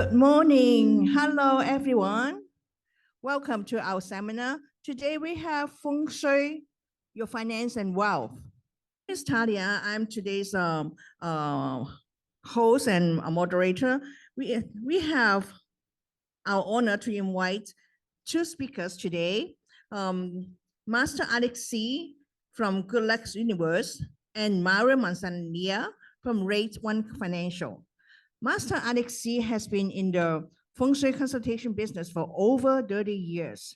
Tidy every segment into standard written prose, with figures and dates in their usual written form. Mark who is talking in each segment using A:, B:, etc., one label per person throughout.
A: Good morning. Hello, everyone. Welcome to our seminar. Today we have Feng Shui, your finance and wealth. Ms. Talia, I'm today's host and moderator. We have our honor to invite two speakers today. Master Alexi from Good Luck Universe and Mario Manzanilla from Rate One Financial. Master Alexi has been in the Feng Shui consultation business for over 30 years.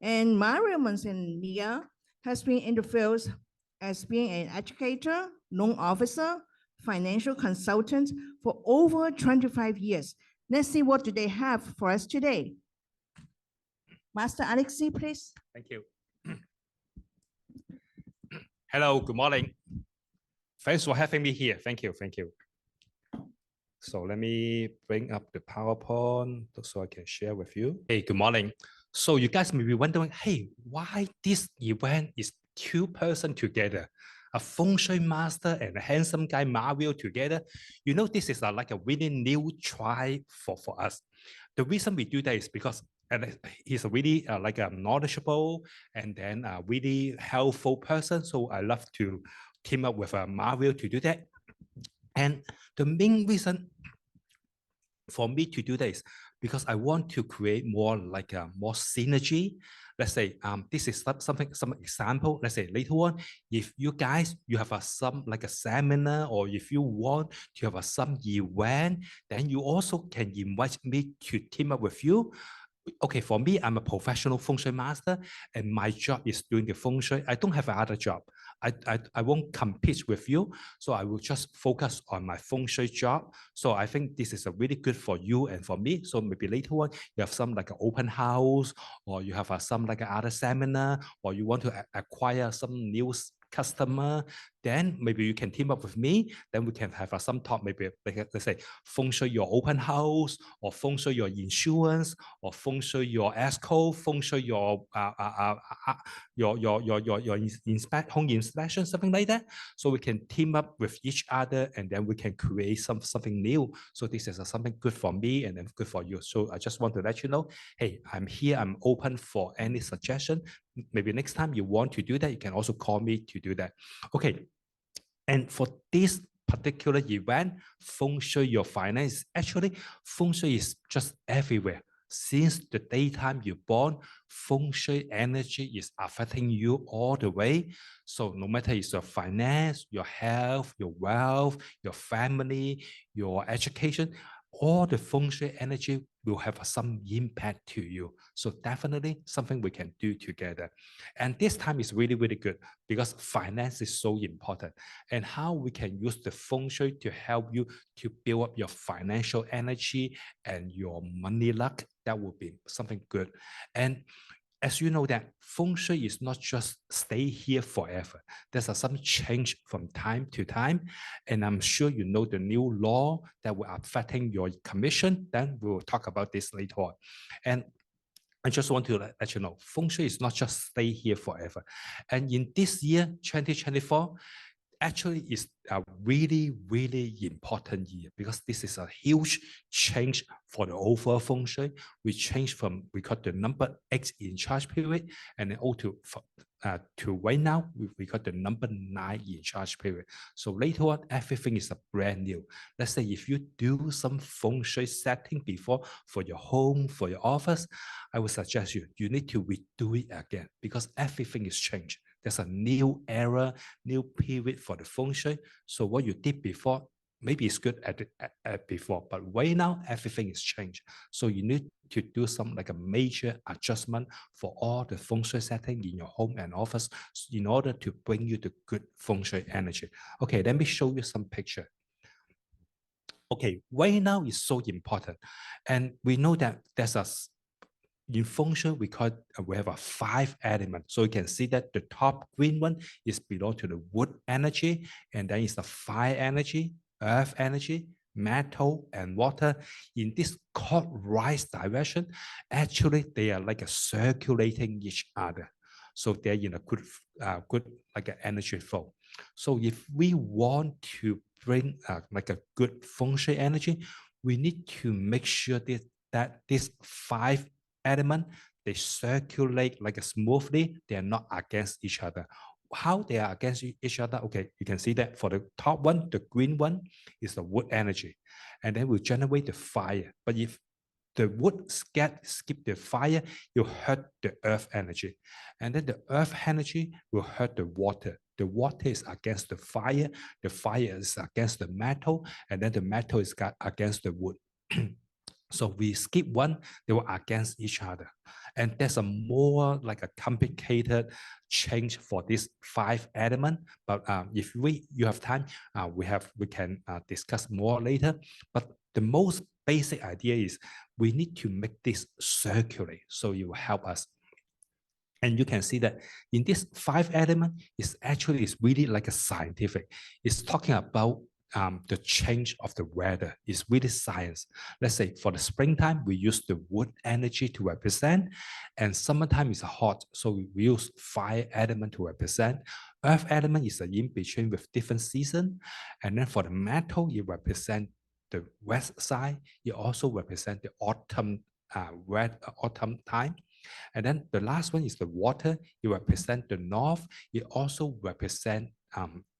A: And Mario Manzanilla has been in the field as being an educator, loan officer, financial consultant for over 25 years. Let's see what do they have for us today. Master Alexi, please.
B: Thank you. Hello, good morning. Thanks for having me here. Thank you. So let me bring up the PowerPoint so I can share with you. Hey, good morning. So you guys may be wondering, hey, why this event is two persons together? A Feng Shui master and a handsome guy, Mario, together. You know, this is like a really new try for us. The reason we do that is because he's a really knowledgeable and then a really helpful person. So I love to team up with Mario to do that. And the main reason for me to do this because I want to create more more synergy. Let's say this is some example. Let's say later on, if you guys you have a seminar or if you want to have some event, then you also can invite me to team up with you. Okay, for me, I'm a professional Feng Shui master and my job is doing the Feng Shui. I don't have another job. I won't compete with you. So I will just focus on my Feng Shui job. So I think this is a really good for you and for me. So maybe later on, you have some an open house or you have some other seminar or you want to acquire some new customer, then maybe you can team up with me. Then we can have some talk, maybe let's say Feng Shui your open house or Feng Shui your insurance or Feng Shui your ESCO, Feng Shui your home inspection, something like that. So we can team up with each other and then we can create something new. So this is something good for me and then good for you. So I just want to let you know, hey, I'm here. I'm open for any suggestion. Maybe next time you want to do that, you can also call me to do that. Okay. And for this particular event, Feng Shui your finance, actually, Feng Shui is just everywhere. Since the daytime you're born, Feng Shui energy is affecting you all the way. So no matter it's your finance, your health, your wealth, your family, your education, all the Feng Shui energy will have some impact to you. So definitely something we can do together. And this time is really, really good because finance is so important. And how we can use the Feng Shui to help you to build up your financial energy and your money luck, that would be something good. And as you know that Feng Shui is not just stay here forever. There's some change from time to time. And I'm sure you know the new law that will affecting your commission. Then we'll talk about this later on. And I just want to let you know, Feng Shui is not just stay here forever. And in this year, 2024, actually is a really, really important year because this is a huge change for the overall Feng Shui. We change from, we got the number X in charge period and then to right now, we got the number 9 in charge period. So later on, everything is a brand new. Let's say if you do some Feng Shui setting before for your home, for your office, I would suggest you need to redo it again because everything is changed. There's a new era, new period for the Feng Shui. So what you did before, maybe it's good at before, but right now, everything is changed. So you need to do some a major adjustment for all the Feng Shui setting in your home and office in order to bring you the good Feng Shui energy. Okay, let me show you some picture. Okay, right now is so important. And we know that there's in Feng Shui, we have 5 elements. So you can see that the top green one is belong to the wood energy, and then it's the fire energy, earth energy, metal, and water. In this clockwise direction, actually they are circulating each other. So they're in a good an energy flow. So if we want to bring a good Feng Shui energy, we need to make sure that these 5 elements, they circulate like smoothly. They are not against each other. How they are against each other? Okay, you can see that for the top one, the green one is the wood energy, and then will generate the fire. But if the wood skip the fire, you hurt the earth energy. And then the earth energy will hurt the water. The water is against the fire is against the metal, and then the metal is against the wood. So we skip one, they were against each other. And there's a more like a complicated change for these 5 elements. But if you have time, we can discuss more later. But the most basic idea is we need to make this circulate, so it will help us. And you can see that in this 5 elements, it's really like a scientific. It's talking about the change of the weather. Is really science. Let's say for the springtime, we use the wood energy to represent, and summertime is hot, so we use fire element to represent. Earth element is an in-between with different season. And then for the metal, it represents the west side. It also represents the autumn, autumn time. And then the last one is the water. It represents the north. It also represents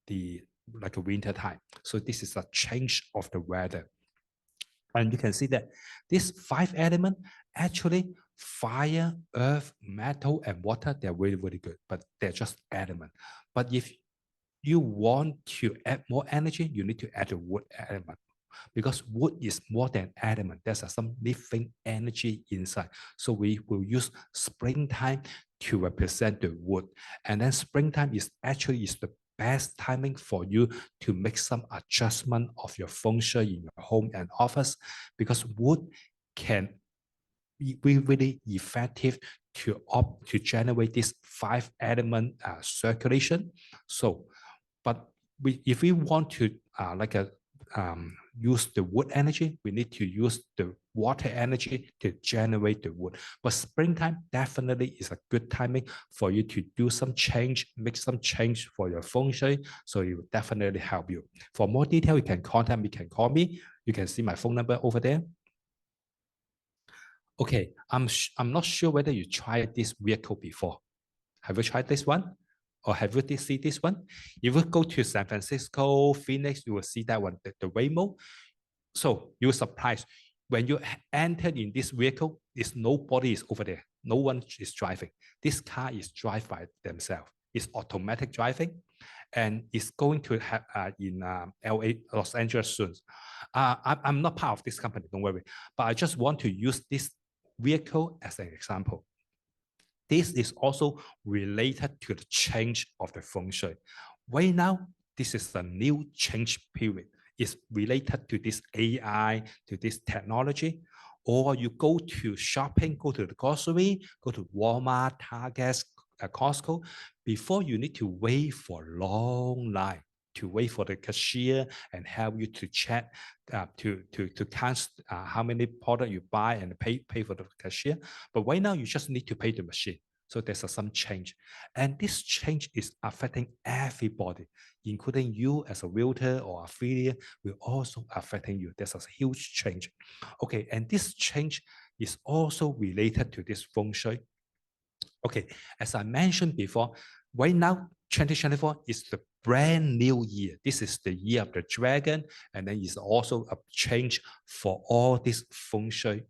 B: the like a winter time. So this is a change of the weather. And you can see that these 5 elements, actually fire, earth, metal, and water, they're really, really good, but they're just elements. But if you want to add more energy, you need to add the wood element, because wood is more than element. There's some living energy inside. So we will use springtime to represent the wood. And then springtime is the best timing for you to make some adjustment of your feng shui in your home and office, because wood can be really effective to generate this 5 element circulation. So, but if we want to use the wood energy, we need to use the water energy to generate the wood. But springtime definitely is a good timing for you to do some change, make some change for your feng shui. So it will definitely help you. For more detail, you can contact me, you can call me. You can see my phone number over there. Okay, I'm not sure whether you tried this vehicle before. Have you tried this one? Or have you seen this one? If you go to San Francisco, Phoenix, you will see that one, the Waymo. So you're surprised. When you enter in this vehicle, nobody is over there. No one is driving. This car is driven by themselves. It's automatic driving, and it's going to have in LA, Los Angeles soon. I'm not part of this company, don't worry. But I just want to use this vehicle as an example. This is also related to the change of the feng shui. Right now, this is a new change period. It's related to this AI, to this technology. Or you go to shopping, go to the grocery, go to Walmart, Target, Costco. Before, you need to wait for a long line, to wait for the cashier and help you to check, to count how many products you buy and pay for the cashier. But right now, you just need to pay the machine. So there's some change. And this change is affecting everybody, including you as a realtor or affiliate, will also affecting you. There's a huge change. Okay, and this change is also related to this feng shui. Okay, as I mentioned before, right now, 2024 is the brand new year. This is the year of the dragon, and then it's also a change for all this feng shui.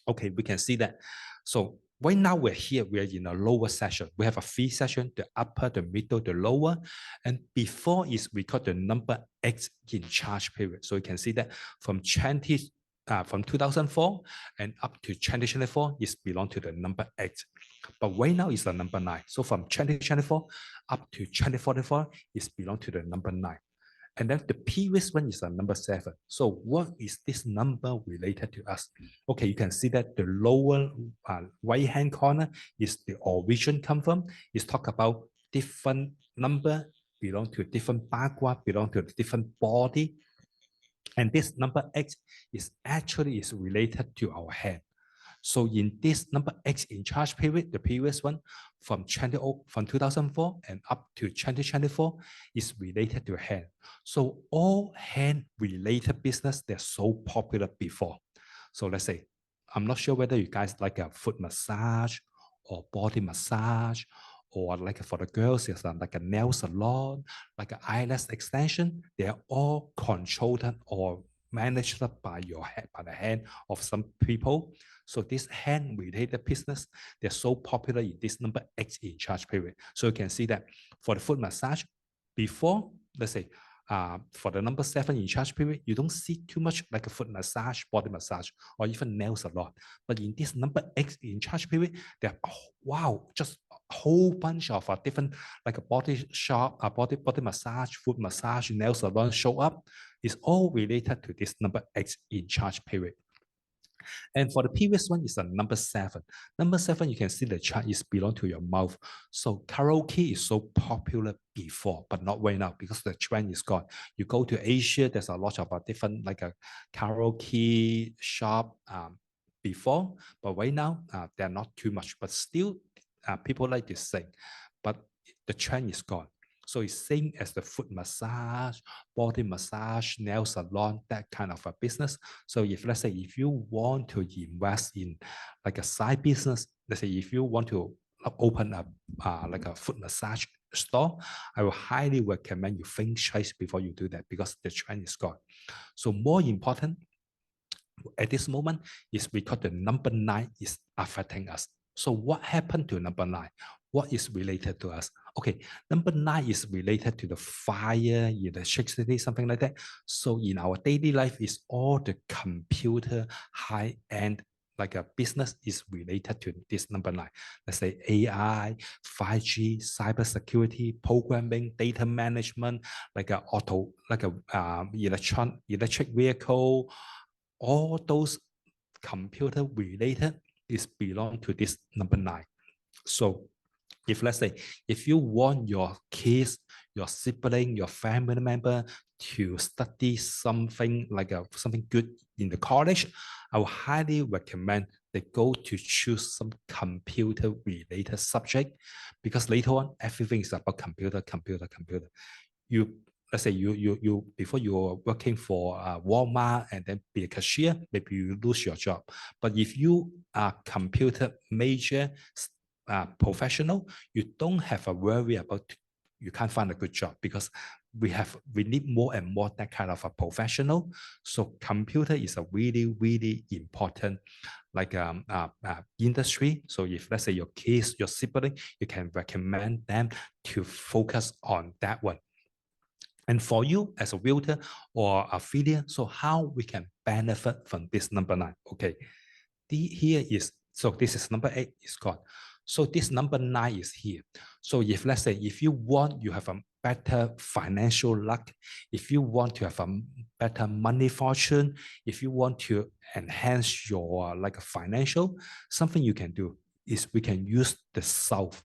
B: Okay, we can see that. So right now we're in a lower session. We have a 3 session, the upper, the middle, the lower. And before is we got the number 8 in charge period. So you can see that from 2004 and up to 2024 is belong to the number 8. But right now is the number 9. So from 2024 up to 2044 is belong to the number 9. And then the previous one is a number 7. So what is this number related to us? Okay, you can see that the lower right-hand corner is the origin come from. It's talk about different number, belong to a different background, belong to a different body. And this number 8 is related to our hand. So in this number X in charge period, the previous one from 2004 and up to 2024 is related to hand. So all hand related business, they're so popular before. So let's say, I'm not sure whether you guys like a foot massage or body massage, or like for the girls, it's like a nail salon, like an eyelash extension. They are all controlled or managed by by the hand of some people. So this hand-related business, they're so popular in this number X in charge period. So you can see that for the foot massage, before, let's say, for the number 7 in charge period, you don't see too much like a foot massage, body massage, or even nail salon. But in this number X in charge period, there are, oh, wow, just a whole bunch of different like a body shop, body massage, foot massage, nail salon show up. It's all related to this number X in charge period. And for the previous one is a number 7. Number 7, you can see the chart is belong to your mouth. So karaoke is so popular before, but not right now because the trend is gone. You go to Asia, there's a lot of different like a karaoke shop before, but right now they're not too much, but still people like to sing, but the trend is gone. So it's same as the foot massage, body massage, nail salon, that kind of a business. So if let's say if you want to invest in like a side business, let's say if you want to open up like a foot massage store, I will highly recommend you think twice before you do that because the trend is gone. So more important at this moment is because the number 9 is affecting us. So what happened to number 9? What is related to us? Okay, number 9 is related to the fire, electricity, something like that. So in our daily life, is all the computer high-end like a business is related to this number 9. Let's say AI, 5G, cybersecurity, programming, data management, like a auto, like a electric vehicle, all those computer related is belong to this number 9. So if let's say, if you want your kids, your sibling, your family member to study something like something good in the college, I would highly recommend they go to choose some computer related subject because later on, everything is about computer. You let's say you before you're working for Walmart and then be a cashier, maybe you lose your job. But if you are computer major professional, you don't have a worry about you can't find a good job because we need more and more that kind of a professional. So computer is a really important like industry. So if let's say your kids, your sibling, you can recommend them to focus on that one. And for you as a realtor or affiliate, so how we can benefit from this number 9? Okay, here is, so this is number 8 is gone. So this number 9 is here. So if let's say, if you want, you have a better financial luck, if you want to have a better money fortune, if you want to enhance your like a financial, something you can do is we can use the south.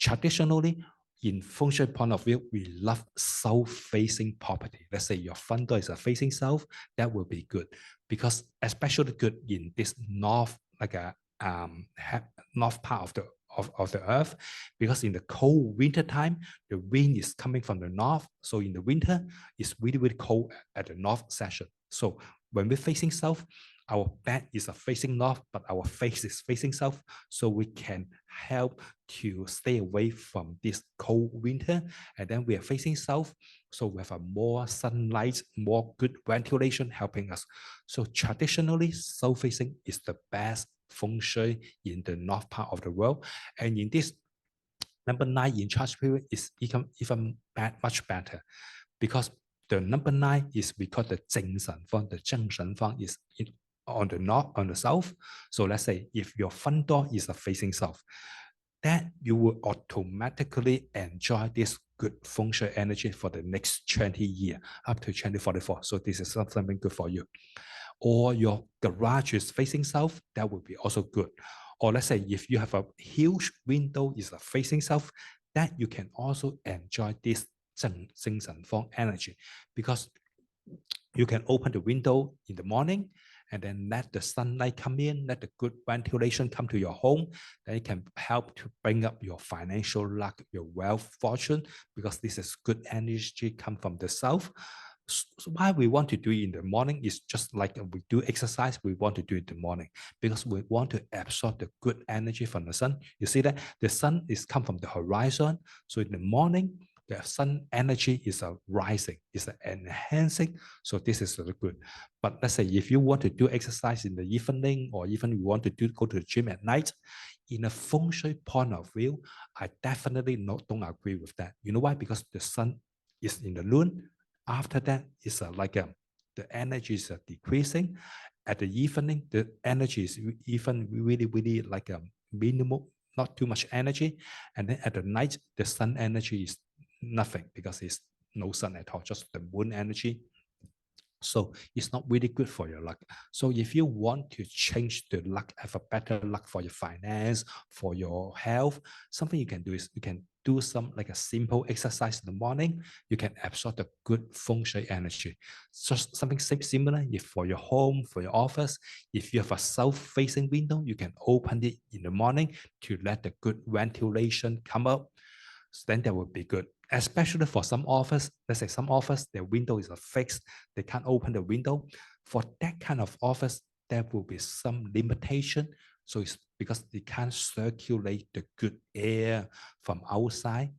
B: Traditionally, in Feng Shui point of view, we love south-facing property. Let's say your front door is facing south, that will be good because especially good in this north, like a north part of the earth, because in the cold winter time, the wind is coming from the north. So in the winter, it's really cold at the north section. So when we're facing south, our back is facing north, but our face is facing south. So we can help to stay away from this cold winter. And then we are facing south. So we have a more sunlight, more good ventilation helping us. So traditionally, south facing is the best Feng Shui in the north part of the world. And in this number 9 in charge period is even much better because the number 9 is because the 精神方, the 正神方 is on the north, on the south. So let's say if your front door is facing south, then you will automatically enjoy this good Feng Shui energy for the next 20 years, up to 2044. So this is something good for you. Or your garage is facing south, that would be also good. Or let's say if you have a huge window is facing south, that you can also enjoy this 精神方 energy because you can open the window in the morning and then let the sunlight come in, let the good ventilation come to your home. Then it can help to bring up your financial luck, your wealth, fortune, because this is good energy come from the south. So why we want to do it in the morning is just like we do exercise, we want to do it in the morning because we want to absorb the good energy from the sun. You see that the sun is come from the horizon. So in the morning, the sun energy is rising, is enhancing. So this is really good. But let's say if you want to do exercise in the evening, or even you want to go to the gym at night, in a feng shui point of view, I definitely don't agree with that. You know why? Because the sun is in the noon. After that, it's the energy is decreasing. At the evening, the energy is even really like a minimal, not too much energy. And then at the night, the sun energy is nothing because it's no sun at all, just the moon energy. So it's not really good for your luck. So if you want to change the luck, have a better luck for your finance, for your health, something you can do is you can do some like a simple exercise in the morning. You can absorb the good feng shui energy. Just something similar if for your home, for your office, if you have a south-facing window, you can open it in the morning to let the good ventilation come up. So then that would be good. Especially for some office, let's say some office, their window is fixed, they can't open the window. For that kind of office, there will be some limitation. So it's because they can't circulate the good air from outside.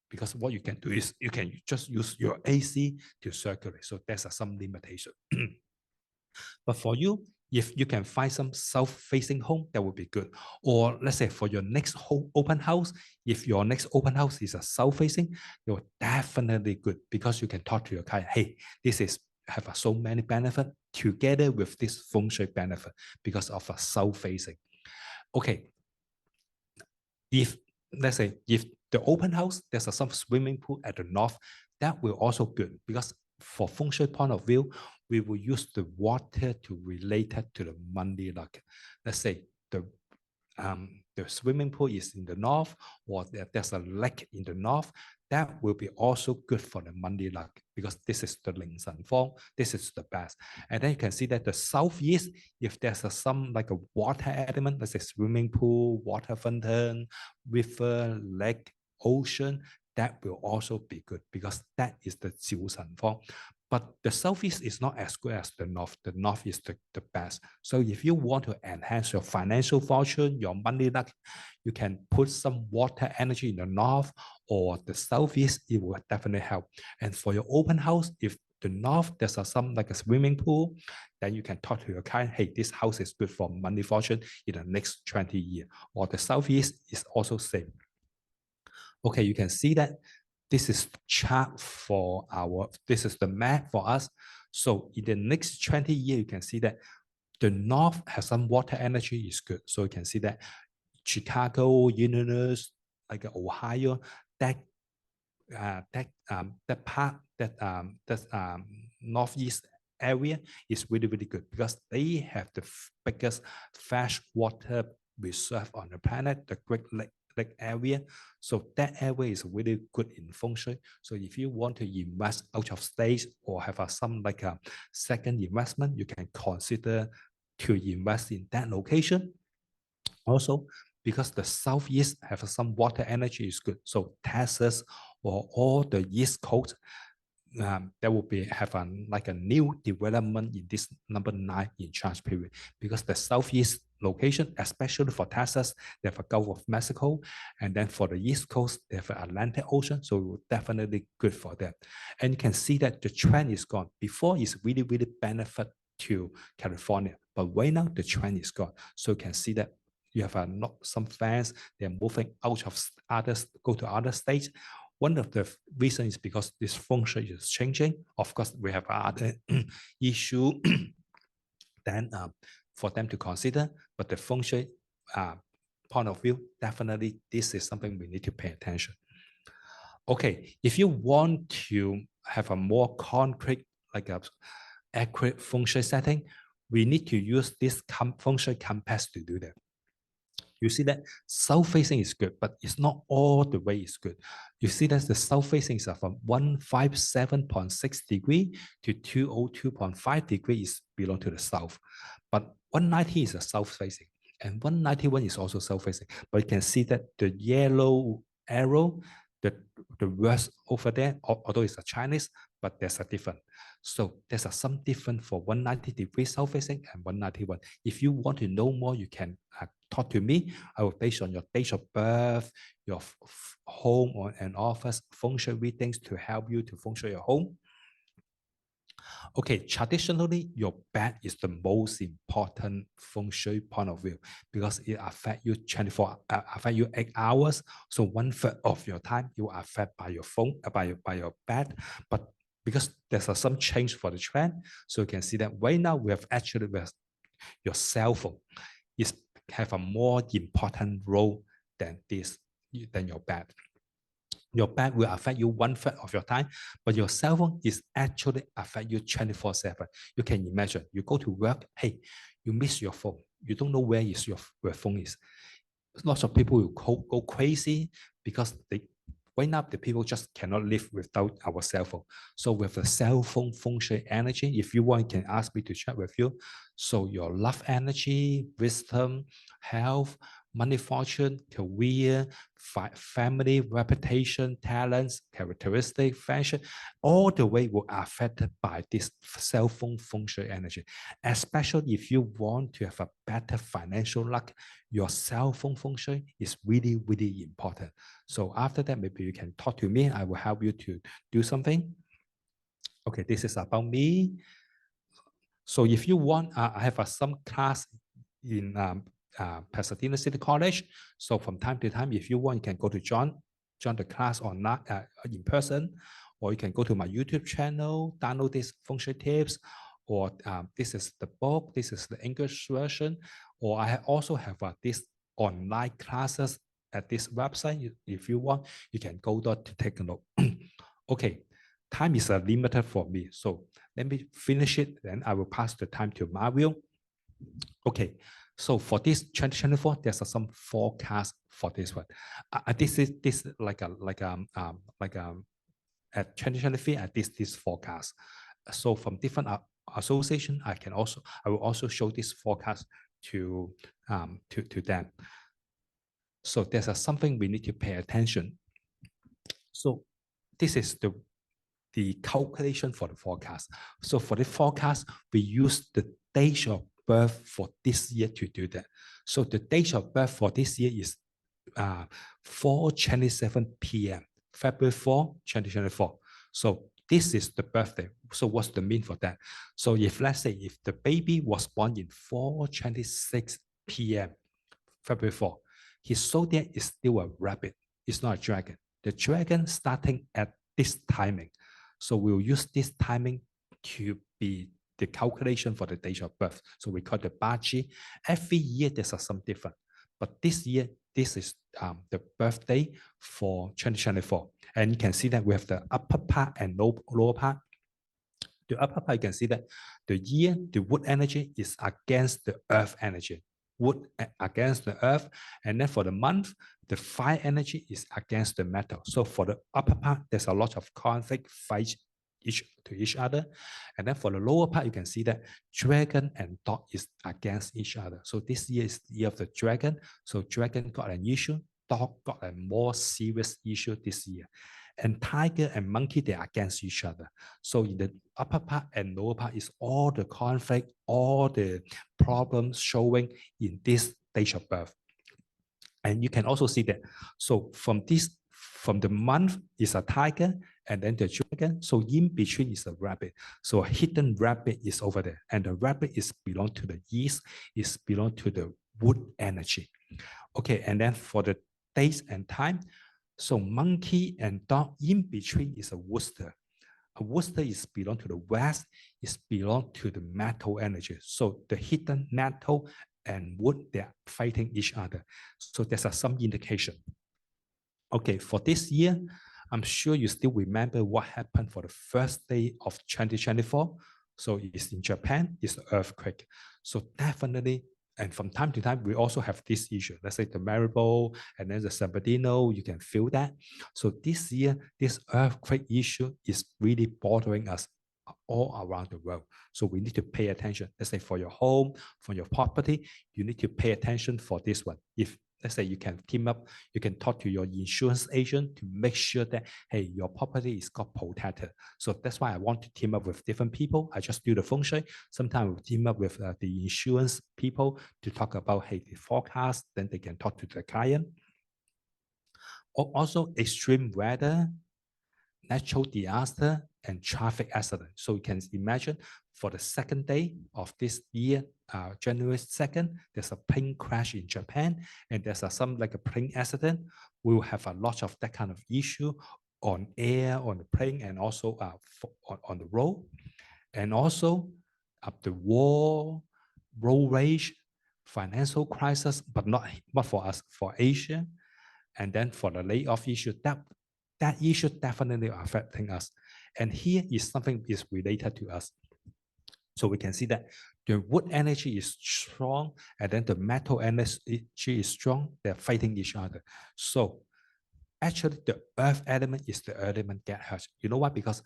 B: Because what you can do is you can just use your AC to circulate. So there's some limitation. But for you, if you can find some south-facing home, that would be good. Or let's say for your next open house, if your next open house is a south-facing, you're definitely good because you can talk to your client. Hey, this is have so many benefits together with this feng shui benefit because of a south-facing. Okay, if let's say if the open house there's some swimming pool at the north, that will also good because for feng shui point of view, we will use the water to relate it to the money luck. Let's say the swimming pool is in the north, or there's a lake in the north. That will be also good for the money luck because this is the Ling Shan Feng. This is the best. And then you can see that the southeast, if there's some like a water element, let's say swimming pool, water fountain, river, lake, ocean, that will also be good because that is the Jiu Shan Feng. But the southeast is not as good as the north. The north is the best. So if you want to enhance your financial fortune, your money luck, you can put some water energy in the north or the southeast. It will definitely help. And for your open house, if the north there's some like a swimming pool, then you can talk to your client, hey, this house is good for money fortune in the next 20 years. Or the southeast is also same. Okay, you can see that this is chart for this is the map for us. So in the next 20 years, you can see that the north has some water energy is good. So you can see that Chicago, Illinois, like Ohio, that part, northeast area is really good because they have the biggest fresh water reserve on the planet, the Great Lake area. So that area is really good in feng shui. So if you want to invest out of state or have some like a second investment, you can consider to invest in that location. Also, because the southeast have some water energy is good. So Texas or all the East Coast, there will be have like a new development in this number 9 in charge period because the southeast location, especially for Texas, they have a Gulf of Mexico, and then for the East Coast, they have an Atlantic Ocean, so definitely good for them. And you can see that the trend is gone. Before it's really benefit to California, but right now the trend is gone. So you can see that you have not some fans, they're moving out of others, go to other states. One of the reasons is because this feng shui is changing. Of course, we have other issue then for them to consider, but the feng shui point of view, definitely this is something we need to pay attention. Okay, if you want to have a more concrete, like a accurate feng shui setting, we need to use this feng shui compass to do that. You see that south facing is good, but it's not all the way is good. You see that the south facing is from 157.6 degree to 202.5 degree is belong to the south. But 190 is a south facing and 191 is also south facing. But you can see that the yellow arrow, the words over there, although it's a Chinese, but there's a different. So there's some different for 190 degree south facing and 191. If you want to know more, you can talk to me. I will base on your date of birth, your home or an office Feng Shui readings to help you to Feng Shui your home. Okay, traditionally, your bed is the most important Feng Shui point of view because it affects you 8 hours. So 1/3 of your time you are affected by your phone, by your bed. But because there's some change for the trend, so you can see that right now we have actually your cell phone is have a more important role than your bed. Your bed will affect you 1/3 of your time, but your cell phone is actually affect you 24/7. You can imagine, you go to work, hey, you miss your phone. You don't know where your phone is. Lots of people will go crazy because right now the people just cannot live without our cell phone. So with the cell phone Feng Shui energy, if you want, you can ask me to chat with you. So your love energy, wisdom, health, money, fortune, career, family, reputation, talents, characteristic, fashion, all the way will affected by this cell phone Feng Shui energy. Especially if you want to have a better financial luck, your cell phone Feng Shui is really, really important. So after that, maybe you can talk to me. I will help you to do something. Okay, this is about me. So if you want, I have some class in Pasadena City College. So from time to time, if you want, you can go to join the class or not in person, or you can go to my YouTube channel, download this Feng Shui tips, or this is the book, this is the English version, or I also have this online classes at this website. If you want, you can go there to take a look. Okay, time is limited for me, so let me finish it, then I will pass the time to Mario. Okay, so for this 2024, there's some forecast for this one. This is like at 2023 at this forecast. So from different association, I will also show this forecast to them. So there's something we need to pay attention. So this is the calculation for the forecast. So for the forecast, we use the date of birth for this year to do that. So the date of birth for this year is 4:27 p.m. February 4, 2024. So this is the birthday. So what's the mean for that? So if let's say if the baby was born in 4:26 p.m. February 4, his zodiac is still a rabbit. It's not a dragon. The dragon starting at this timing. So we'll use this timing to be the calculation for the date of birth. So we call it Baji. Every year there's some different. But this year, this is the birthday for 2024. And you can see that we have the upper part and lower part. The upper part, you can see that the year, the wood energy is against the earth energy. Wood against the earth. And then for the month, the fire energy is against the metal. So for the upper part, there's a lot of conflict, fight to each other. And then for the lower part, you can see that dragon and dog is against each other. So this year is the year of the dragon. So dragon got an issue, dog got a more serious issue this year. And tiger and monkey, they are against each other. So in the upper part and lower part is all the conflict, all the problems showing in this date of birth. And you can also see that. So from the month is a tiger and then the dragon. So in between is a rabbit. So a hidden rabbit is over there. And the rabbit is belong to the east, is belong to the wood energy. Okay, and then for the days and time, so monkey and dog in between is a Worcester. A Worcester is belong to the west, is belong to the metal energy. So the hidden metal and wood, they are fighting each other. So there's some indication. Okay, for this year, I'm sure you still remember what happened for the first day of 2024. So it's in Japan, it's an earthquake. So definitely And from time to time, we also have this issue. Let's say the Maribel and then the San Bernardino, you can feel that. So this year, this earthquake issue is really bothering us all around the world. So we need to pay attention. Let's say for your home, for your property, you need to pay attention for this one. If let's say you can team up, you can talk to your insurance agent to make sure that, hey, your property is got protected. So that's why I want to team up with different people. I just do the Feng Shui. Sometimes we team up with the insurance people to talk about, hey, the forecast, then they can talk to the client. Also, extreme weather, natural disaster, and traffic accident. So you can imagine for the second day of this year, January 2nd, there's a plane crash in Japan, and there's some like a plane accident. We will have a lot of that kind of issue on air, on the plane, and also on the road. And also the war, road rage, financial crisis, but not for us, for Asia. And then for the layoff issue, that issue definitely affecting us. And here is something is related to us. So we can see that the wood energy is strong, and then the metal energy is strong. They're fighting each other. So actually, the earth element is the element that hurts. You know why? Because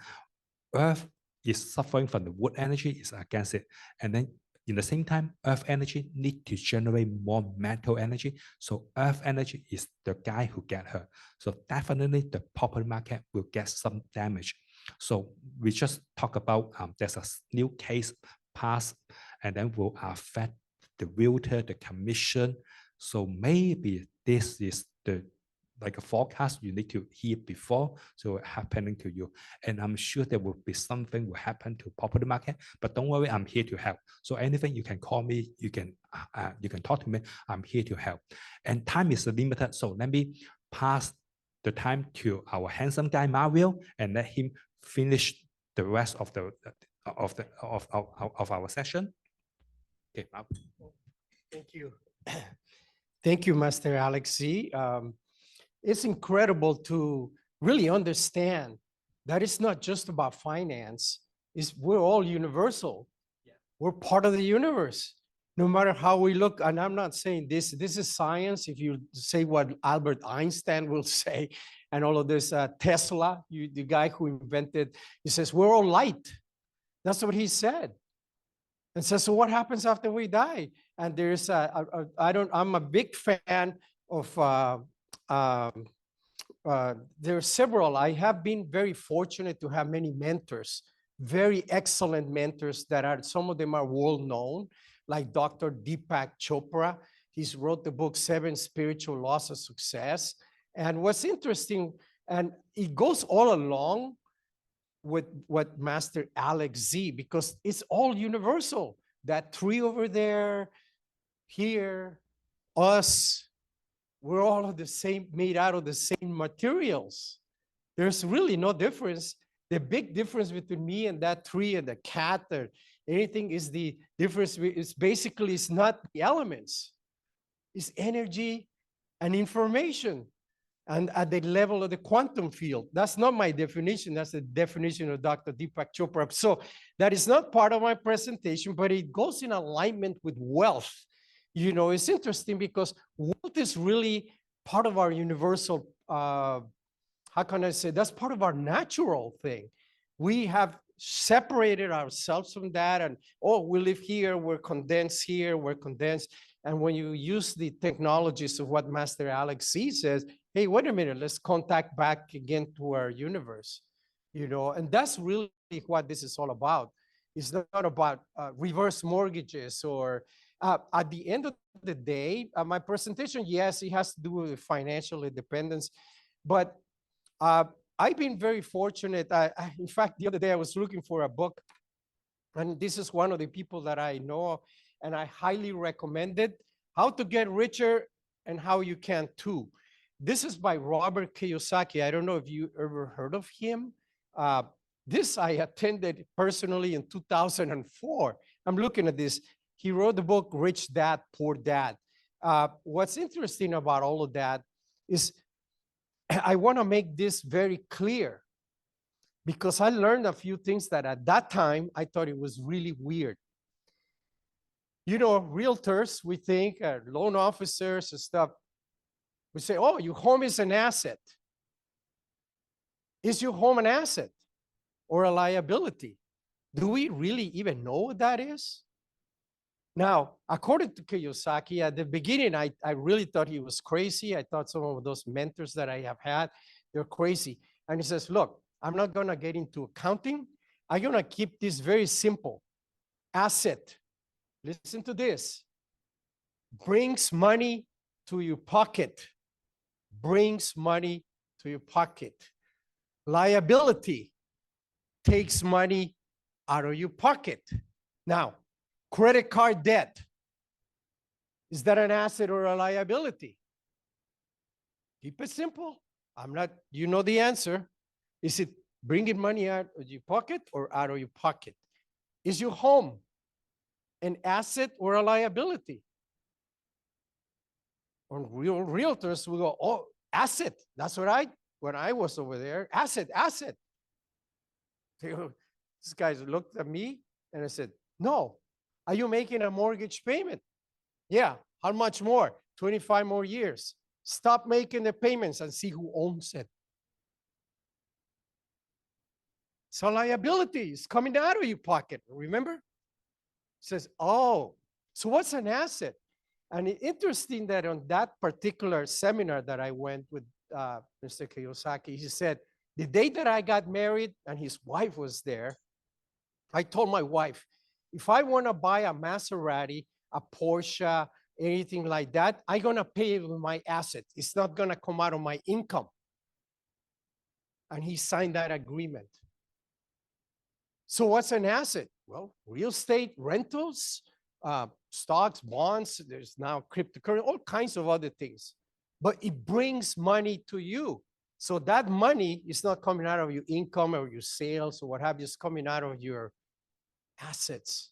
B: earth is suffering from the wood energy, is against it. And then in the same time, earth energy need to generate more metal energy. So earth energy is the guy who get hurt. So definitely the property market will get some damage. So we just talk about there's a new case passed, and then will affect the realtor, the commission. So maybe this is the like a forecast you need to hear before, so happening to you. And I'm sure there will be something will happen to property market, but don't worry, I'm here to help. So anything you can call me, you can talk to me. I'm here to help. And time is limited, so let me pass the time to our handsome guy Mario and let him finish the rest of our session. Okay, Mario.
C: Thank you. Thank you, Master Alex Z. It's incredible to really understand that it's not just about finance. We're all universal. Yeah. We're part of the universe. No matter how we look, and I'm not saying this is science. If you say what Albert Einstein will say, and all of this, Tesla, the guy who invented, he says, we're all light. That's what he said. And so what happens after we die? And there's, I'm a big fan of, there are several. I have been very fortunate to have many mentors, very excellent mentors that are, some of them are world known, like Dr. Deepak Chopra. He's wrote the book, 7 Spiritual Laws of Success. And what's interesting, and it goes all along with what Master Alex Z, because it's all universal. That tree over there, here, us, we're all of the same, made out of the same materials. There's really no difference. The big difference between me and that tree and the cat or anything is the difference. It's basically, it's not the elements. It's energy and information. And at the level of the quantum field. That's not my definition. That's the definition of Dr. Deepak Chopra. So that is not part of my presentation, but it goes in alignment with wealth. You know, it's interesting because wealth is really part of our universal, how can I say, that's part of our natural thing. We have separated ourselves from that, and, oh, we live here, we're condensed here, we're condensed. And when you use the technologies of what Master Alex Z says, hey, wait a minute, let's contact back again to our universe, you know, and that's really what this is all about. It's not about reverse mortgages or at the end of the day, my presentation, yes, it has to do with financial independence, but I've been very fortunate. In fact, the other day I was looking for a book, and this is one of the people that I know, and I highly recommend it, How to Get Richer and How You Can Too. This is by Robert Kiyosaki. I don't know if you ever heard of him. This I attended personally in 2004. I'm looking at this. He wrote the book, Rich Dad, Poor Dad. What's interesting about all of that is I want to make this very clear because I learned a few things that at that time I thought it was really weird. You know, realtors, we think, loan officers and stuff, we say, oh, your home is an asset. Is your home an asset or a liability? Do we really even know what that is? Now, according to Kiyosaki, at the beginning, I really thought he was crazy. I thought some of those mentors that I have had, they're crazy. And he says, look, I'm not going to get into accounting. I'm going to keep this very simple. Asset, listen to this, brings money to your pocket, brings money to your pocket. Liability takes money out of your pocket. Now, credit card debt, is that an asset or a liability? Keep it simple. I'm not, you know the answer. Is it bringing money out of your pocket or out of your pocket? Is your home an asset or a liability? On realtors, we go, oh, asset. That's what when I was over there, asset. These guys looked at me and I said, no. Are you making a mortgage payment? Yeah. How much more? 25 more years. Stop making the payments and see who owns it. So liability is coming out of your pocket, remember? It says, oh, so what's an asset? And it's interesting that on that particular seminar that I went with Mr. Kiyosaki, he said, the day that I got married and his wife was there, I told my wife, if I want to buy a Maserati, a Porsche, anything like that, I'm going to pay it with my assets. It's not going to come out of my income. And he signed that agreement. So what's an asset? Well, real estate, rentals, stocks, bonds, there's now cryptocurrency, all kinds of other things. But it brings money to you. So that money is not coming out of your income or your sales or what have you, it's coming out of your assets.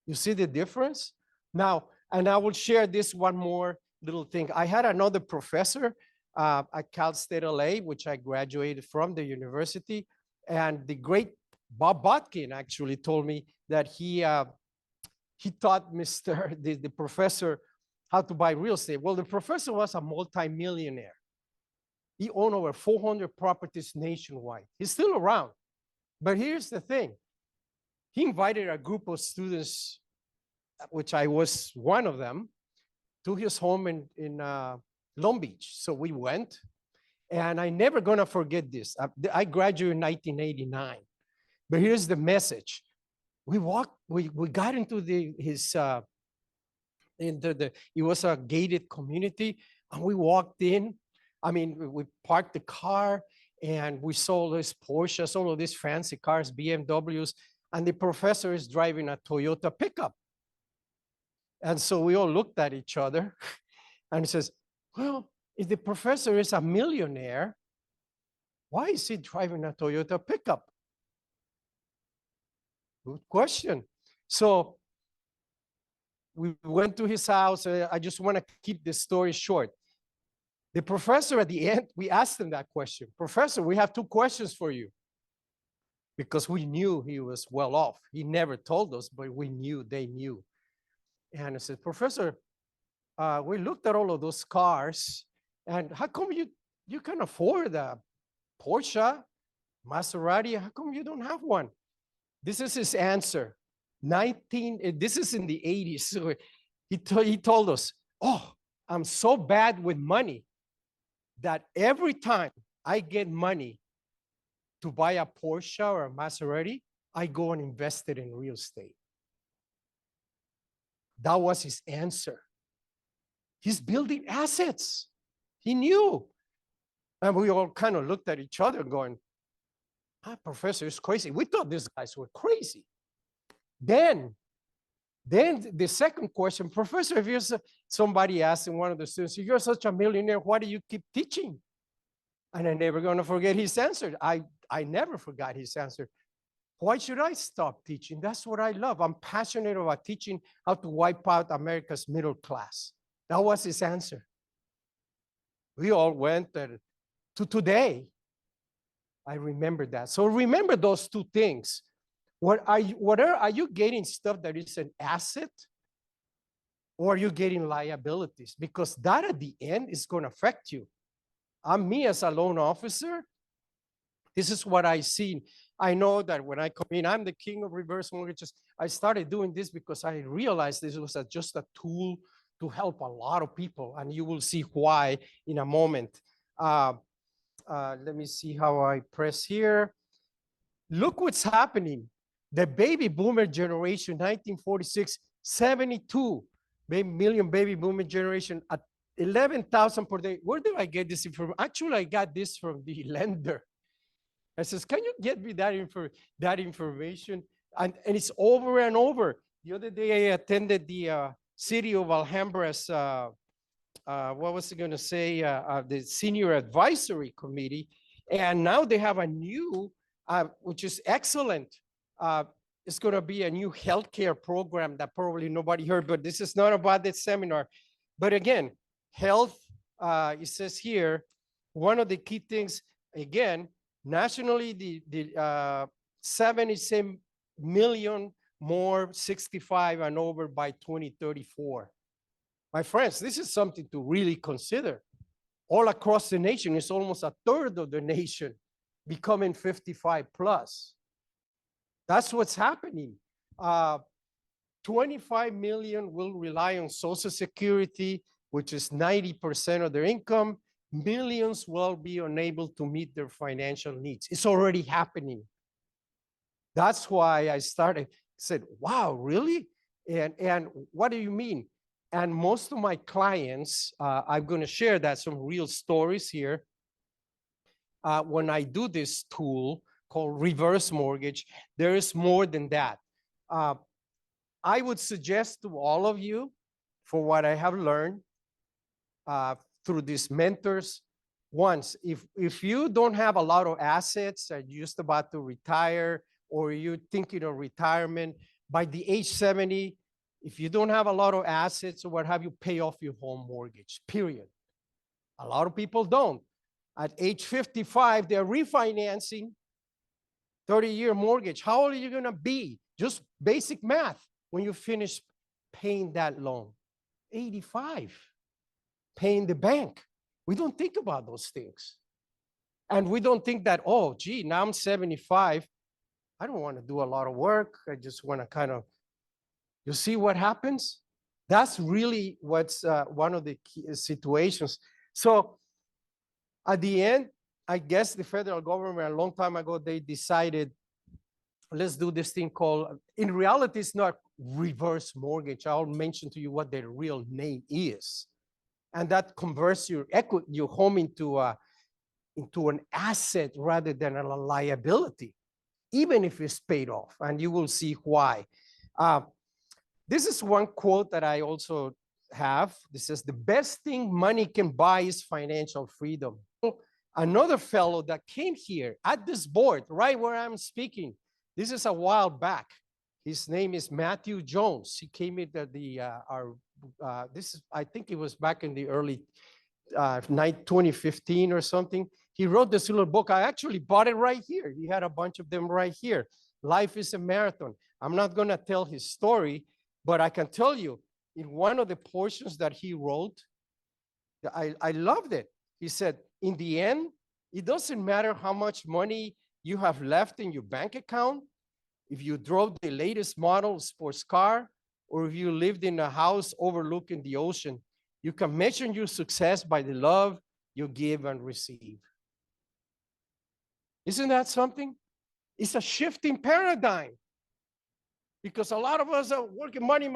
C: You see the difference? Now, and I will share this one more little thing. I had another professor at Cal State LA, which I graduated from the university, and the great Bob Botkin actually told me that he taught the professor how to buy real estate. Well, the professor was a multimillionaire. He owned over 400 properties nationwide. He's still around. But here's the thing. He invited a group of students, which I was one of them, to his home in Long Beach. So we went, and I'm never gonna forget this. I graduated in 1989, but here's the message. We got into it was a gated community, and we walked in. I mean, we parked the car, and we saw these Porsches, all of these fancy cars, BMWs, and the professor is driving a Toyota pickup. And so we all looked at each other, and he says, well, if the professor is a millionaire, why is he driving a Toyota pickup? Good question. So we went to his house. I just want to keep this story short. The professor at the end, we asked him that question. Professor, we have two questions for you. Because we knew he was well off. He never told us, but we knew, they knew. And I said, Professor, we looked at all of those cars, and how come you can afford a Porsche, Maserati? How come you don't have one? This is his answer. This is in the 80s. So he told us, oh, I'm so bad with money that every time I get money to buy a Porsche or a Maserati, I go and invest it in real estate. That was his answer. He's building assets. He knew. And we all kind of looked at each other going, professor is crazy. We thought these guys were crazy. Then the second question, professor, if you're somebody asked in one of the students, if you're such a millionaire, why do you keep teaching? And I'm never going to forget his answer. I never forgot his answer. Why should I stop teaching? That's what I love. I'm passionate about teaching how to wipe out America's middle class. That was his answer. We all went to today. I remember that. So remember those two things. Are you getting stuff that is an asset or are you getting liabilities? Because that at the end is going to affect you. Me as a loan officer, this is what I seen. I know that when I come in, I'm the king of reverse mortgages. I started doing this because I realized this was just a tool to help a lot of people, and you will see why in a moment. Let me see how I press here. Look what's happening. The baby boomer generation, 1946, 72 million baby boomer generation at 11,000 per day. Where did I get this information? Actually, I got this from the lender. I says, can you get me that information? And it's over and over. The other day I attended the city of Alhambra's, what was I going to say, the senior advisory committee. And now they have a new, which is excellent. It's going to be a new healthcare program that probably nobody heard, but this is not about that seminar. But again, health, it says here, one of the key things, again, nationally, the 77 million more 65 and over by 2034. My friends, this is something to really consider. All across the nation, it's almost a third of the nation becoming 55 plus. That's what's happening. 25 million will rely on Social Security, which is 90% of their income. Millions will be unable to meet their financial needs. It's already happening. That's why I said, wow, really? And what do you mean? And most of my clients, I'm going to share that some real stories here. When I do this tool called reverse mortgage, there is more than that. I would suggest to all of you, for what I have learned through these mentors, once, if you don't have a lot of assets and you're just about to retire, or you're thinking of retirement, by the age 70, if you don't have a lot of assets or what have you, pay off your home mortgage, period. A lot of people don't. At age 55, they're refinancing 30-year mortgage. How old are you going to be? Just basic math when you finish paying that loan. 85, paying the bank. We don't think about those things. And we don't think that, oh, gee, now I'm 75. I don't want to do a lot of work. I just want to kind of, you see what happens? That's really what's one of the key situations. So at the end, I guess the federal government, a long time ago, they decided, let's do this thing called, in reality, it's not reverse mortgage. I'll mention to you what the real name is. And that converts your equity, your home into an asset rather than a liability, even if it's paid off. And you will see why. This is one quote that I also have. This says, the best thing money can buy is financial freedom. Another fellow that came here at this board, right where I'm speaking, this is a while back. His name is Matthew Jones. He came into I think it was back in the early 2015 or something. He wrote this little book. I actually bought it right here. He had a bunch of them right here. Life is a Marathon. I'm not going to tell his story, but I can tell you in one of the portions that he wrote, I loved it. He said, in the end, it doesn't matter how much money you have left in your bank account, if you drove the latest model sports car, or if you lived in a house overlooking the ocean. You can measure your success by the love you give and receive. Isn't that something? It's a shifting paradigm. Because a lot of us are working money.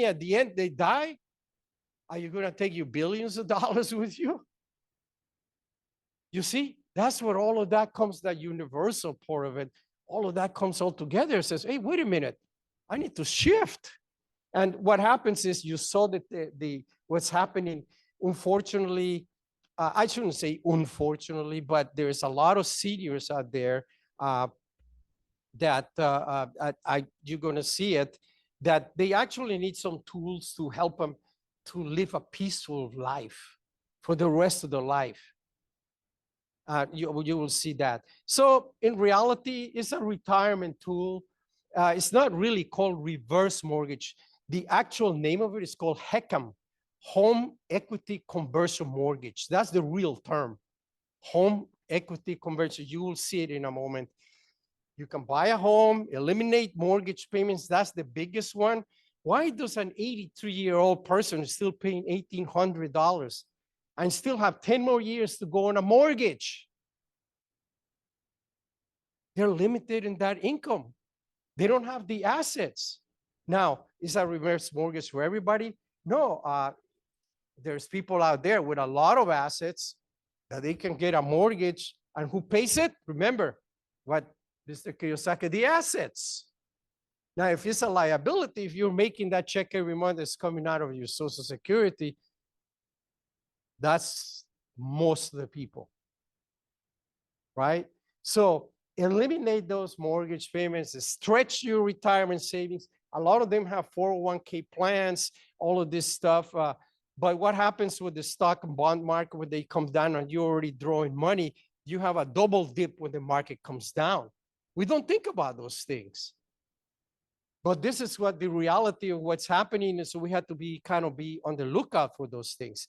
C: At the end, they die. Are you going to take your billions of dollars with you? You see, that's where all of that comes, that universal part of it. All of that comes all together. It says, hey, wait a minute. I need to shift. And what happens is you saw that what's happening, unfortunately, I shouldn't say unfortunately, but there's a lot of seniors out there that you're going to see it, that they actually need some tools to help them to live a peaceful life for the rest of their life. You will see that. So in reality, it's a retirement tool. It's not really called reverse mortgage. The actual name of it is called HECM, Home Equity Conversion Mortgage. That's the real term, home equity conversion. You will see it in a moment. You can buy a home, eliminate mortgage payments. That's the biggest one. Why does an 83-year-old person still paying $1,800 and still have 10 more years to go on a mortgage? They're limited in that income. They don't have the assets. Now, is a reverse mortgage for everybody? No, there's people out there with a lot of assets that they can get a mortgage, and who pays it? Remember what Mr. Kiyosaki, the assets. Now, if it's a liability, if you're making that check every month that's coming out of your Social Security, that's most of the people, right? So eliminate those mortgage payments, stretch your retirement savings. A lot of them have 401k plans, all of this stuff. But what happens with the stock and bond market when they come down and you're already drawing money? You have a double dip when the market comes down. We don't think about those things. But this is what the reality of what's happening is. So we have to be on the lookout for those things.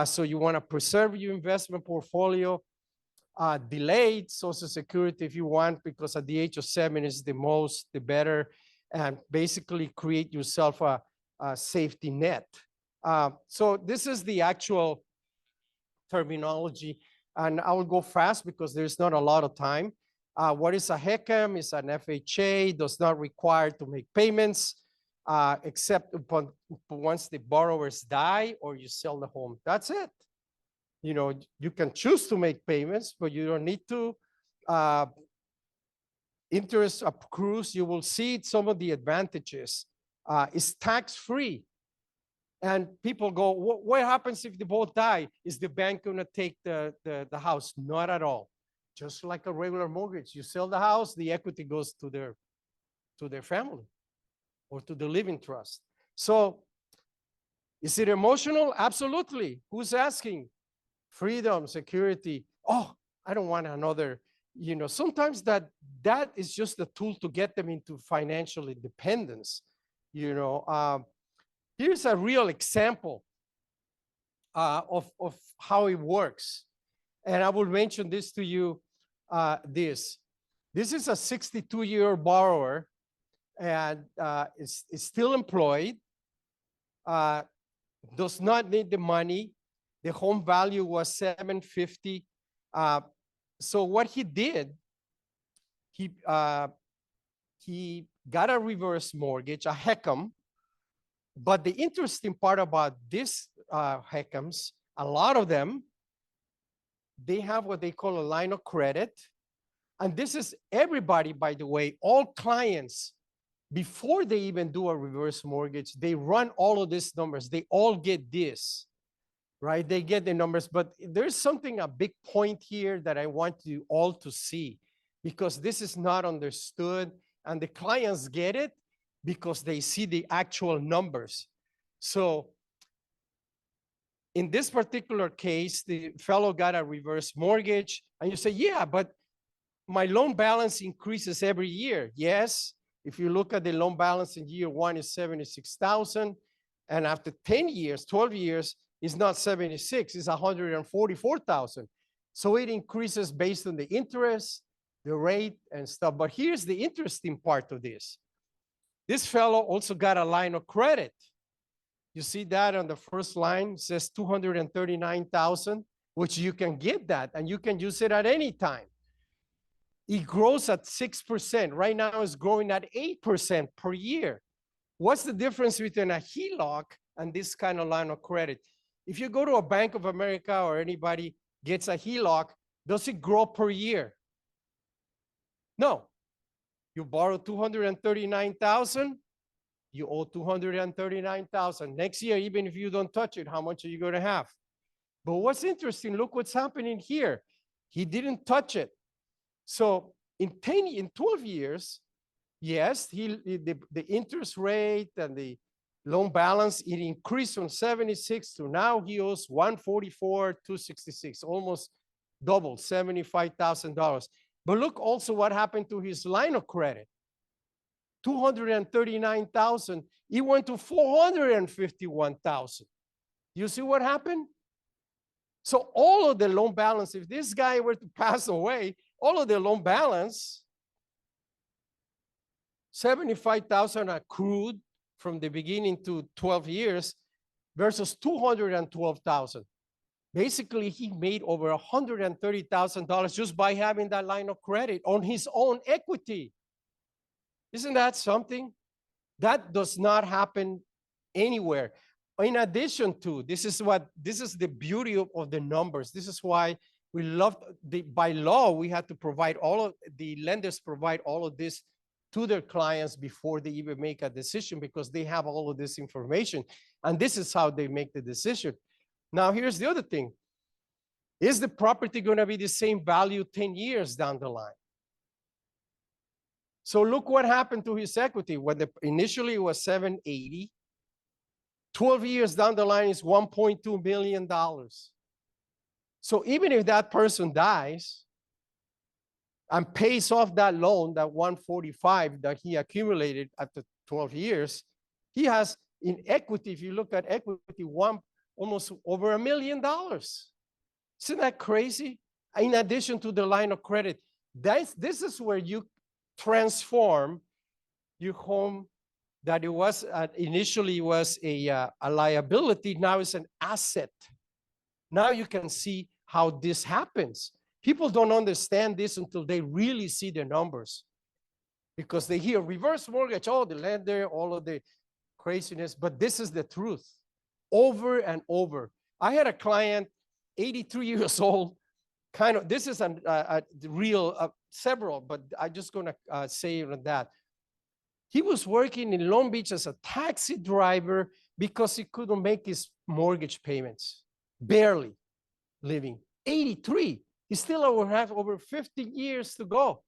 C: So you want to preserve your investment portfolio, delayed Social Security if you want, because at the age of 7 is the better, and basically create yourself a safety net. So this is the actual terminology, and I will go fast because there's not a lot of time. What is a HECM? It's an FHA, does not require to make payments, except once the borrowers die or you sell the home. That's it. You know, you can choose to make payments, but you don't need to. Interest accrues, you will see some of the advantages. It's tax-free. And people go, what happens if they both die? Is the bank gonna take the house? Not at all. Just like a regular mortgage. You sell the house, the equity goes to their family or to the living trust. So is it emotional? Absolutely. Who's asking? Freedom, security. Oh, I don't want another, sometimes that is just a tool to get them into financial independence. Here's a real example of how it works. And I will mention this to you, this is a 62-year-old borrower, and is still employed, does not need the money. The home value was $750. So what he did, he got a reverse mortgage, a HECM. But the interesting part about this HECMs, a lot of them, they have what they call a line of credit. And this is everybody, by the way, all clients, before they even do a reverse mortgage, they run all of these numbers. They all get this, right? They get the numbers. But there's a big point here that I want you all to see, because this is not understood. And the clients get it because they see the actual numbers. So in this particular case, the fellow got a reverse mortgage, and you say, yeah, but my loan balance increases every year. Yes, if you look at the loan balance in year 1 is 76,000, and after 10 years, 12 years, it's not 76, it's 144,000. So it increases based on the interest, the rate, and stuff. But here's the interesting part of this. This fellow also got a line of credit. You see that on the first line, it says 239,000, which you can get that, and you can use it at any time. It grows at 6%. Right now it's growing at 8% per year. What's the difference between a HELOC and this kind of line of credit? If you go to a Bank of America or anybody gets a HELOC, does it grow per year? No. You borrow 239,000, you owe 239,000. Next year, even if you don't touch it, how much are you going to have? But what's interesting, look what's happening here. He didn't touch it. So in 12 years, yes, the interest rate and the loan balance, it increased from 76 to now he owes 144, 266, almost doubled, $75,000. But look also what happened to his line of credit. 239,000. It went to 451,000. You see what happened? So all of the loan balance, if this guy were to pass away, all of the loan balance, 75,000 accrued from the beginning to 12 years versus 212,000. Basically, he made over $130,000 just by having that line of credit on his own equity. Isn't that something? That does not happen anywhere. In addition to, this is the beauty of the numbers. This is why we love, by law, we had to provide the lenders provide all of this to their clients before they even make a decision, because they have all of this information. And this is how they make the decision. Now, here's the other thing. Is the property going to be the same value 10 years down the line? So look what happened to his equity. When initially it was 780, 12 years down the line is $1.2 million. So even if that person dies and pays off that loan, that 145 that he accumulated after 12 years, he has in equity, if you look at equity, almost over $1 million. Isn't that crazy? In addition to the line of credit, this is where you transform your home that it was initially was a liability, now it's an asset. Now you can see how this happens. People don't understand this until they really see the numbers, because they hear reverse mortgage, oh, the lender, all of the craziness, but this is the truth over and over. I had a client, 83 years old, this is a real, several, but I'm just gonna say that. He was working in Long Beach as a taxi driver because he couldn't make his mortgage payments, barely living. 83, he still have over 50 years to go.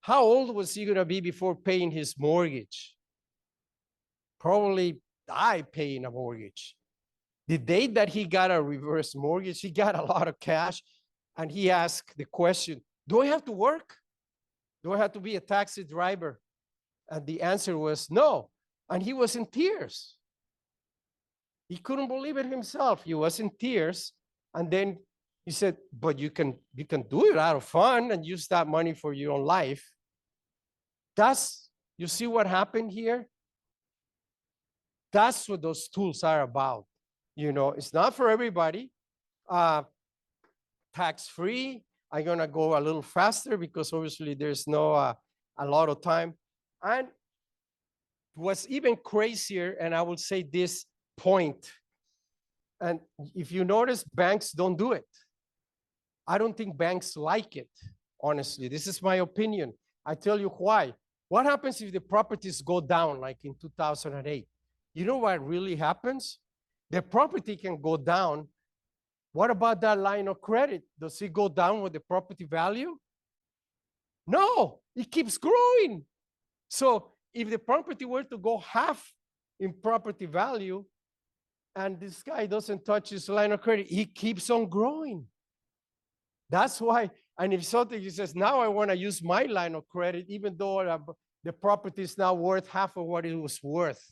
C: How old was he gonna be before paying his mortgage? Probably die paying a mortgage. The day that he got a reverse mortgage, he got a lot of cash, and he asked the question, do I have to work? Do I have to be a taxi driver? And the answer was no. And he was in tears. He couldn't believe it himself. He was in tears. And then he said, but you can do it out of fun and use that money for your own life. You see what happened here? That's what those tools are about. You know, it's not for everybody. Tax-free. I'm gonna go a little faster because obviously there's no a lot of time. And what's even crazier, and I will say this point, and if you notice, banks don't do it. I don't think banks like it, honestly. This is my opinion. I tell you why. What happens if the properties go down like in 2008? You know what really happens? The property can go down. What about that line of credit? Does it go down with the property value? No, it keeps growing. So if the property were to go half in property value and this guy doesn't touch his line of credit, he keeps on growing. That's why, and if something he says, now I want to use my line of credit, even though the property is now worth half of what it was worth.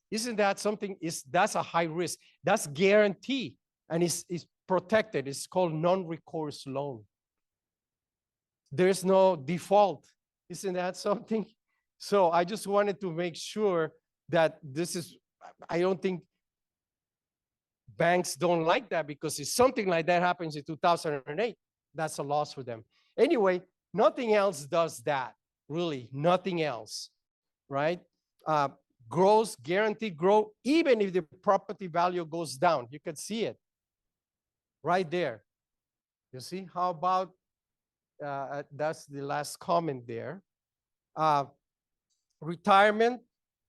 C: Isn't that something? That's a high risk. That's guarantee, and it's protected. It's called non-recourse loan. There's no default. Isn't that something? So I just wanted to make sure that this is, I don't think banks don't like that, because if something like that happens in 2008, that's a loss for them. Anyway, nothing else does that, really, nothing else, right? Grows, guaranteed growth, even if the property value goes down. You can see it right there. You see, how about, that's the last comment there. Retirement,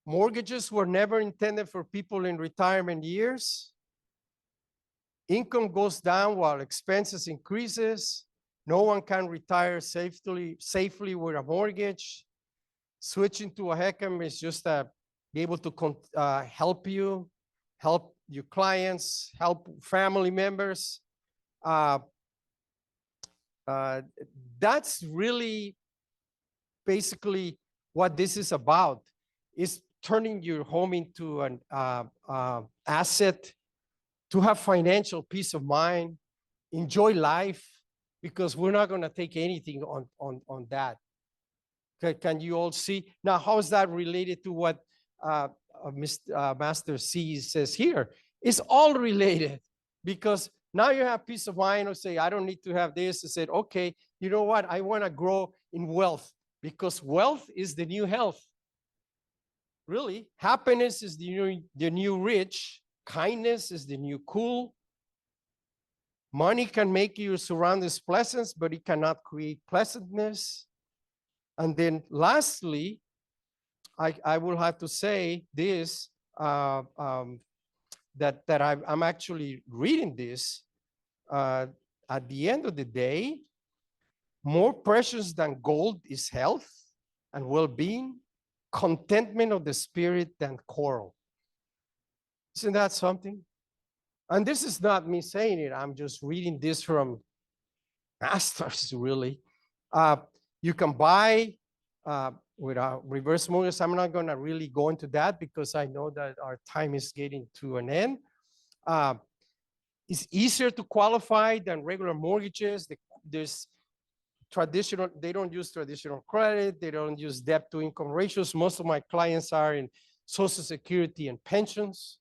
C: mortgages were never intended for people in retirement years. Income goes down while expenses increases. No one can retire safely with a mortgage. Switching to a HECM is just be able to help you, help your clients, help family members. That's really basically what this is about is turning your home into an asset to have financial peace of mind, enjoy life, because we're not going to take anything on that. Can you all see? Now, how is that related to what Master C says here? It's all related, because now you have peace of mind, or say, I don't need to have this. I said, okay, you know what? I want to grow in wealth, because wealth is the new health. Really, happiness is the new rich. Kindness is the new cool. Money can make your surroundings pleasant, but it cannot create pleasantness. And then lastly, I will have to say this, that I'm actually reading this. At the end of the day, more precious than gold is health and well-being, contentment of the spirit than coral. Isn't that something? And this is not me saying it. I'm just reading this from masters, really. You can buy with a reverse mortgage. I'm not going to really go into that, because I know that our time is getting to an end. It's easier to qualify than regular mortgages. There's traditional, they don't use traditional credit. They don't use debt to income ratios. Most of my clients are in Social Security and pensions,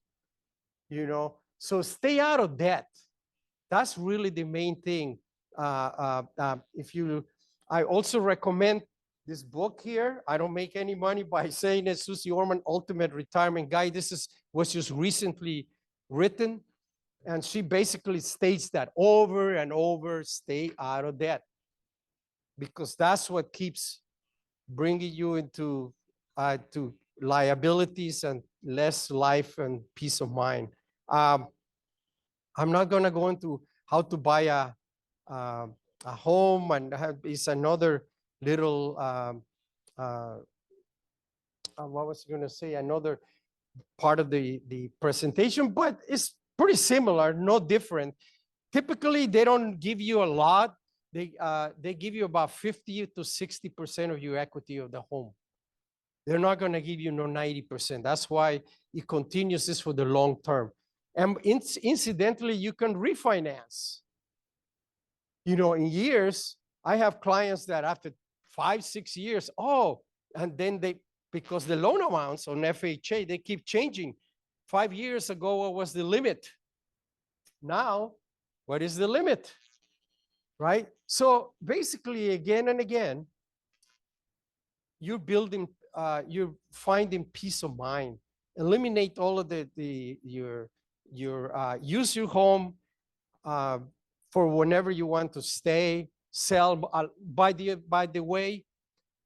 C: you know. So stay out of debt. That's really the main thing. I also recommend this book here. I don't make any money by saying it. Susie Orman, Ultimate Retirement Guide. This was just recently written. And she basically states that over and over, stay out of debt. Because that's what keeps bringing you into to liabilities and less life and peace of mind. I'm not going to go into how to buy a home, and it's another little, what was I going to say, another part of the presentation, but it's pretty similar, no different. Typically, they don't give you a lot. They give you about 50 to 60% of your equity of the home. They're not going to give you no 90%. That's why it continues this for the long term. And incidentally, you can refinance. You know, in years, I have clients that after 5, 6 years, and then because the loan amounts on FHA, they keep changing. 5 years ago, what was the limit? Now, what is the limit? Right? So basically, again and again, you're building, you're finding peace of mind. Eliminate all of your use your home for whenever you want to stay, sell. By the way,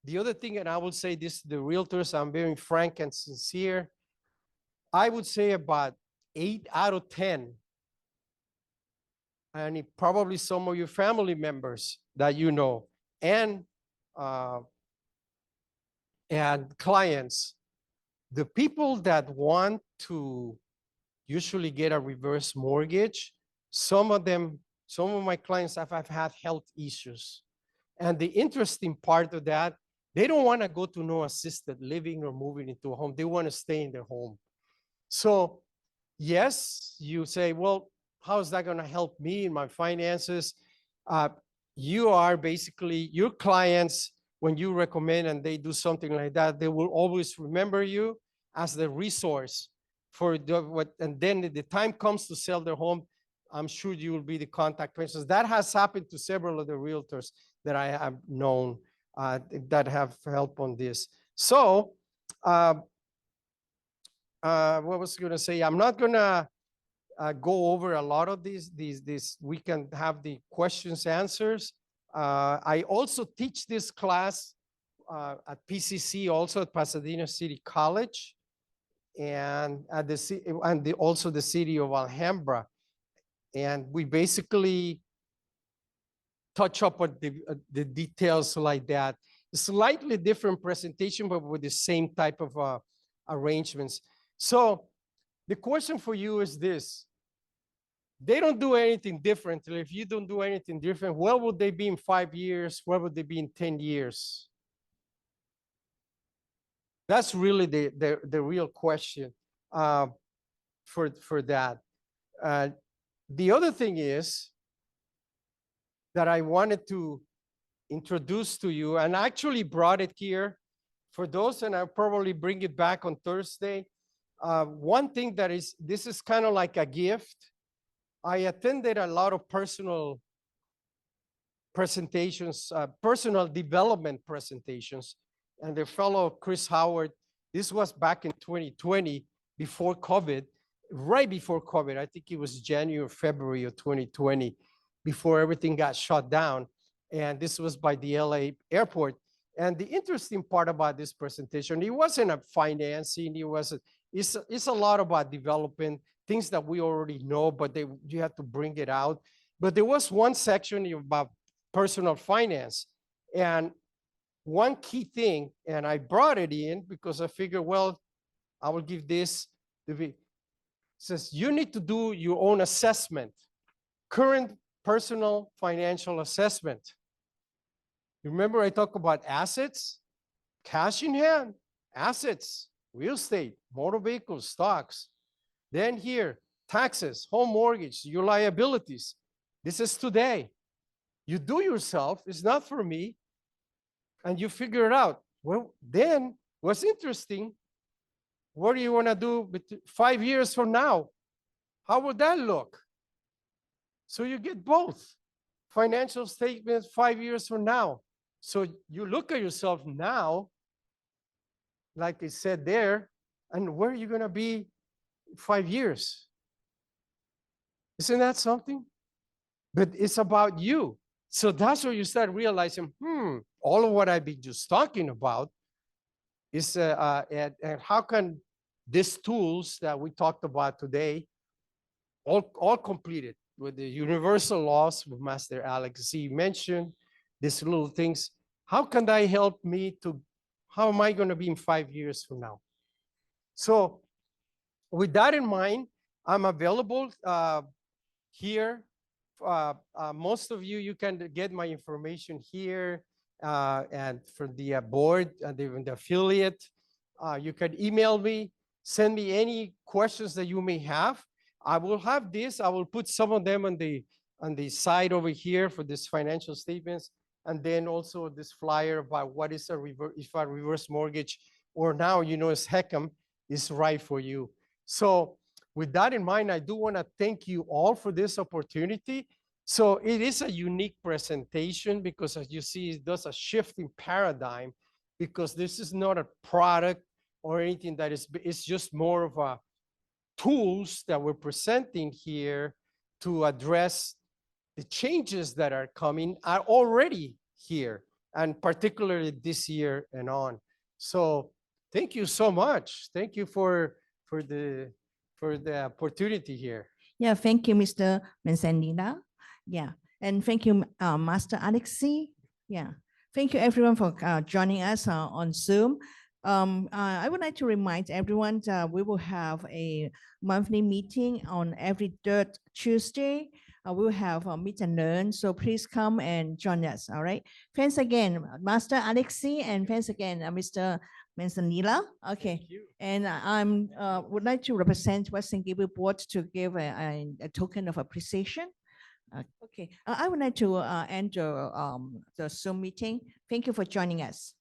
C: the other thing, and I will say this to the realtors, I'm very frank and sincere. I would say about 8 out of 10, and probably some of your family members that you know, and clients, the people that want to usually get a reverse mortgage, some of my clients have had health issues. And the interesting part of that, they don't want to go to no assisted living or moving into a home. They want to stay in their home. So yes, you say, well, how is that going to help me in my finances? You are basically, your clients, when you recommend and they do something like that, they will always remember you as the resource for and then the time comes to sell their home, I'm sure you will be the contact person. That has happened to several of the realtors that I have known that have helped on this. So, what was I going to say? I'm not going to go over a lot of these. We can have the questions, answers. I also teach this class at PCC, also at Pasadena City College, and at also the city of Alhambra. And we basically touch up on the details like that. A slightly different presentation, but with the same type of arrangements. So the question for you is this. They don't do anything differently. If you don't do anything different, where would they be in 5 years? Where would they be in 10 years? That's really the real question for that. The other thing is that I wanted to introduce to you, and I actually brought it here for those, and I'll probably bring it back on Thursday. One thing that this is kind of like a gift. I attended a lot of personal presentations, personal development presentations, and the fellow Chris Howard, this was back in 2020, before COVID, right before COVID. I think it was January or February of 2020, before everything got shut down. And this was by the LA airport. And the interesting part about this presentation, it wasn't a financing, it's a lot about developing things that we already know, but you have to bring it out. But there was one section about personal finance. And one key thing, and I brought it in because I figured, well, I will give this to be, says you need to do your own assessment, current personal financial assessment. Remember I talked about assets, cash in hand, assets, real estate, motor vehicles, stocks. Then here, taxes, home mortgage, your liabilities. This is today. You do yourself, it's not for me, and you figure it out. Well, then what's interesting, what do you want to do 5 years from now? How would that look? So you get both financial statements 5 years from now. So you look at yourself now, like I said there, and where are you going to be 5 years? Isn't that something? But it's about you. So that's where you start realizing, all of what I've been just talking about is, and how can these tools that we talked about today, all completed with the universal laws with Master Alex Z mentioned, these little things, how can that help me to, how am I going to be in 5 years from now? So with that in mind, I'm available here. Most of you can get my information here and for the board and the affiliate. You can email me, send me any questions that you may have. I will have this. I will put some of them on the side over here for this financial statements, and then also this flyer about what is a reverse mortgage, or now as HECM is right for you. So with that in mind, I do want to thank you all for this opportunity. So it is a unique presentation because, as you see, it does a shift in paradigm, because this is not a product or anything that it's just more of a tools that we're presenting here to address the changes that are coming, are already here, and particularly this year and on. So thank you so much. Thank you for the opportunity here.
A: Yeah, thank you, Mr. Manzanilla. Yeah, and thank you, Master Alexi. Yeah, thank you everyone for joining us on Zoom. I would like to remind everyone that we will have a monthly meeting on every third Tuesday. We will have a meet and learn, so please come and join us. All right. Thanks again, Master Alexi, and thanks again, Mr. Manzanilla. Okay.
C: Thank you.
A: And I'm would like to represent Western Gateway Board to give a token of appreciation. Okay, I would like to end the Zoom meeting. Thank you for joining us.